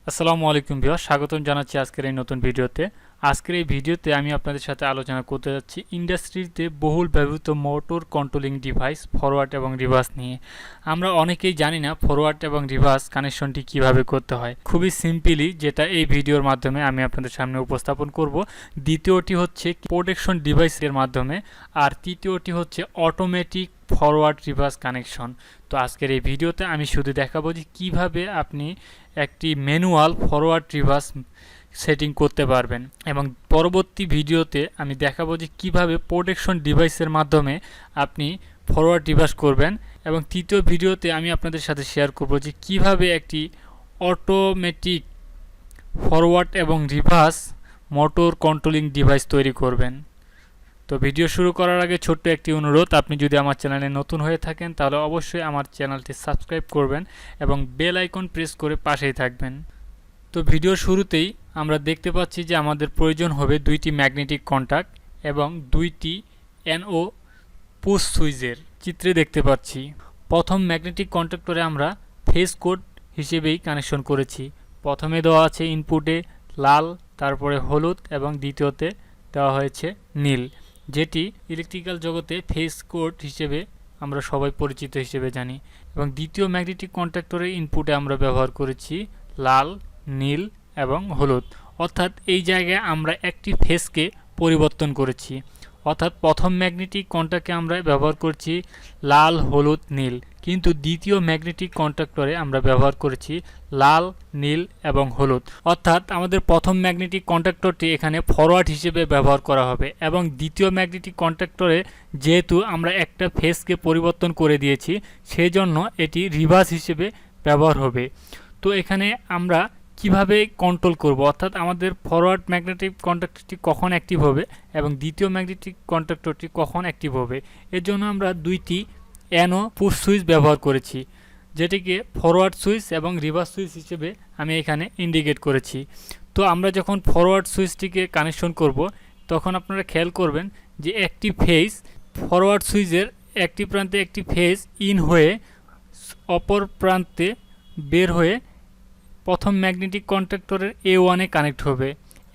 আসসালামু আলাইকুম ভিউয়ার্স, স্বাগতম জানাচ্ছি আজকের এই নতুন ভিডিওতে। আজকের এই ভিডিওতে আমি আপনাদের সাথে আলোচনা করতে যাচ্ছি ইন্ডাস্ট্রিতে বহুল ব্যবহৃত মোটর কন্ট্রোলিং ডিভাইস ফরওয়ার্ড এবং রিভার্স নিয়ে। আমরা অনেকেই জানি না ফরওয়ার্ড এবং রিভার্স কানেকশনটি কিভাবে করতে হয়। খুবই সিম্পলি, যেটা এই ভিডিওর মাধ্যমে আমি আপনাদের সামনে উপস্থাপন করব। দ্বিতীয়টি হচ্ছে প্রোটেকশন ডিভাইসের মাধ্যমে, আর তৃতীয়টি হচ্ছে অটোমেটিক ফরওয়ার্ড রিভার্স কানেকশন। তো আজকের এই ভিডিওতে আমি শুধু দেখাবো যে কিভাবে আপনি একটি ম্যানুয়াল ফরওয়ার্ড রিভার্স সেটিং করতে পারবেন, এবং পরবর্তী ভিডিওতে আমি দেখাবো যে কিভাবে প্রোটেকশন ডিভাইসের মাধ্যমে আপনি ফরওয়ার্ড রিভার্স করবেন, এবং তৃতীয় ভিডিওতে আমি আপনাদের সাথে শেয়ার করব যে কিভাবে একটি অটোমেটিক ফরওয়ার্ড এবং রিভার্স মোটর কন্ট্রোলিং ডিভাইস তৈরি করবেন। তো ভিডিও শুরু করার আগে ছোট্ট একটি অনুরোধ, আপনি যদি আমার চ্যানেলে নতুন হয়ে থাকেন তাহলে অবশ্যই আমার চ্যানেলটি সাবস্ক্রাইব করবেন এবং বেল আইকন প্রেস করে পাশেই থাকবেন। তো ভিডিওর শুরুতেই আমরা দেখতে পাচ্ছি যে আমাদের প্রয়োজন হবে দুইটি ম্যাগনেটিক কন্ট্যাক্ট এবং দুইটি এনও পুশ সুইচের চিত্রে দেখতে পাচ্ছি। প্রথম ম্যাগনেটিক কন্ট্যাক্টরে আমরা ফেজ কোড হিসেবেই কানেকশন করেছি। প্রথমে দেওয়া আছে ইনপুটে লাল, তারপরে হলুদ এবং দ্বিতীয়তে দেওয়া হয়েছে নীল, যেটি ইলেকট্রিক্যাল জগতে ফেজ কোড হিসেবে আমরা সবাই পরিচিত হিসেবে জানি। এবং দ্বিতীয় ম্যাগনেটিক কন্ট্যাক্টরের ইনপুটে আমরা ব্যবহার করেছি লাল, নীল এবং হলুদ, অর্থাৎ এই জায়গায় আমরা একটি ফেজকে পরিবর্তন করেছি। অর্থাৎ প্রথম ম্যাগনেটিক কন্ট্যাক্টে আমরা ব্যবহার করছি লাল, হলুদ, নীল, কিন্তু দ্বিতীয় ম্যাগনেটিক কন্ট্যাক্টরে আমরা ব্যবহার করেছি লাল, নীল এবং হলুদ। অর্থাৎ আমাদের প্রথম ম্যাগনেটিক কন্ট্যাক্টরটি এখানে ফরওয়ার্ড হিসেবে ব্যবহার করা হবে, এবং দ্বিতীয় ম্যাগনেটিক কন্ট্যাক্টরে যেহেতু আমরা একটা ফেজকে পরিবর্তন করে দিয়েছি, সেই জন্য এটি রিভার্স হিসেবে ব্যবহার হবে। তো এখানে আমরা কিভাবে কন্ট্রোল করব, অর্থাৎ আমাদের ফরওয়ার্ড ম্যাগনেটিক কন্ট্যাক্টরটি কখন অ্যাক্টিভ হবে এবং দ্বিতীয় ম্যাগনেটিক কন্ট্যাক্টরটি কখন অ্যাক্টিভ হবে, এর জন্য আমরা দুইটি এনও পুশ সুইচ ব্যবহার করেছি, যেটিকে ফরওয়ার্ড সুইচ এবং রিভার্স সুইচ হিসেবে আমি এখানে ইন্ডিকেট করেছি। তো আমরা যখন ফরওয়ার্ড সুইচটিকে কানেকশন করব, তখন আপনারা খেয়াল করবেন যে একটি ফেজ ফরওয়ার্ড সুইচের একটি প্রান্তে একটি ফেজ ইন হয়ে অপর প্রান্তে বের হয়ে প্রথম ম্যাগনেটিক কন্ট্যাক্টরের A1-এ কানেক্ট হবে,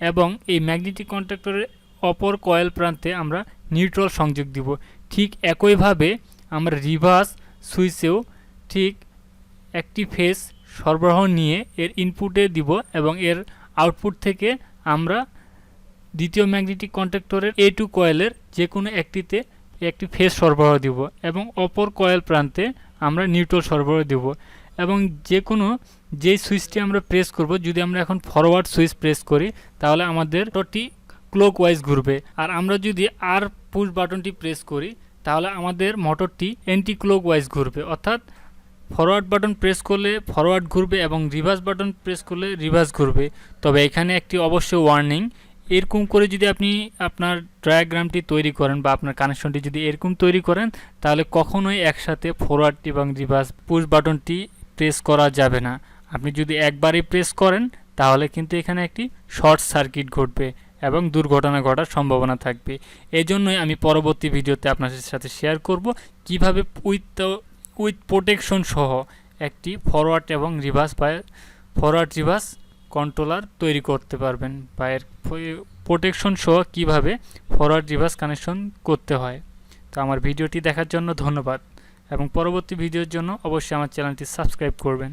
এবং এই ম্যাগনেটিক কন্ট্যাক্টরের অপর কয়েল প্রান্তে আমরা নিউট্রাল সংযোগ দিব। ঠিক একইভাবে আমরা রিভার্স সুইচেও ঠিক একটি ফেজ সরবরাহ নিয়ে এর ইনপুটে দিব, এবং এর আউটপুট থেকে আমরা দ্বিতীয় ম্যাগনেটিক কন্ট্যাক্টরের A2 কয়েলের যে কোনো একটিতে একটি ফেজ সরবরাহ দিব, এবং অপর কয়েল প্রান্তে আমরা নিউট্রাল সরবরাহ দিব। এবং যে সুইচটি আমরা প্রেস করব, যদি আমরা এখন ফরওয়ার্ড সুইচ প্রেস করি তাহলে আমাদের মোটরটি ক্লকওয়াইজ ঘুরবে, আর আমরা যদি আর পুশ বাটনটি প্রেস করি তাহলে আমাদের মোটরটি অ্যান্টি ক্লকওয়াইজ ঘুরবে, অর্থাৎ ফরওয়ার্ড বাটন প্রেস করলে ফরওয়ার্ড ঘুরবে এবং রিভার্স বাটন প্রেস করলে রিভার্স ঘুরবে। তবে এখানে একটি অবশ্যই ওয়ার্নিং, এরকম করে যদি আপনি আপনার ডায়াগ্রামটি তৈরি করেন বা আপনার কানেকশনটি যদি এরকম তৈরি করেন, তাহলে কখনোই একসাথে ফরওয়ার্ড এবং রিভার্স পুশ বাটনটি প্রেস করা যাবে না। আপনি যদি একবারই প্রেস করেন তাহলে কিন্তু এখানে একটি শর্ট সার্কিট ঘটবে এবং দুর্ঘটনা ঘটার সম্ভাবনা থাকবে। এই জন্যই আমি পরবর্তী ভিডিওতে আপনাদের সাথে শেয়ার করব কিভাবে উইথ প্রোটেকশন সহ একটি ফরওয়ার্ড এবং রিভার্স বা ফরওয়ার্ড রিভার্স কন্ট্রোলার তৈরি করতে পারবেন, বা এর প্রোটেকশন সহ কীভাবে ফরওয়ার্ড রিভার্স কানেকশন করতে হয়। তো আমার ভিডিওটি দেখার জন্য ধন্যবাদ, এবং পরবর্তী ভিডিওর জন্য অবশ্যই আমার চ্যানেলটি সাবস্ক্রাইব করবেন।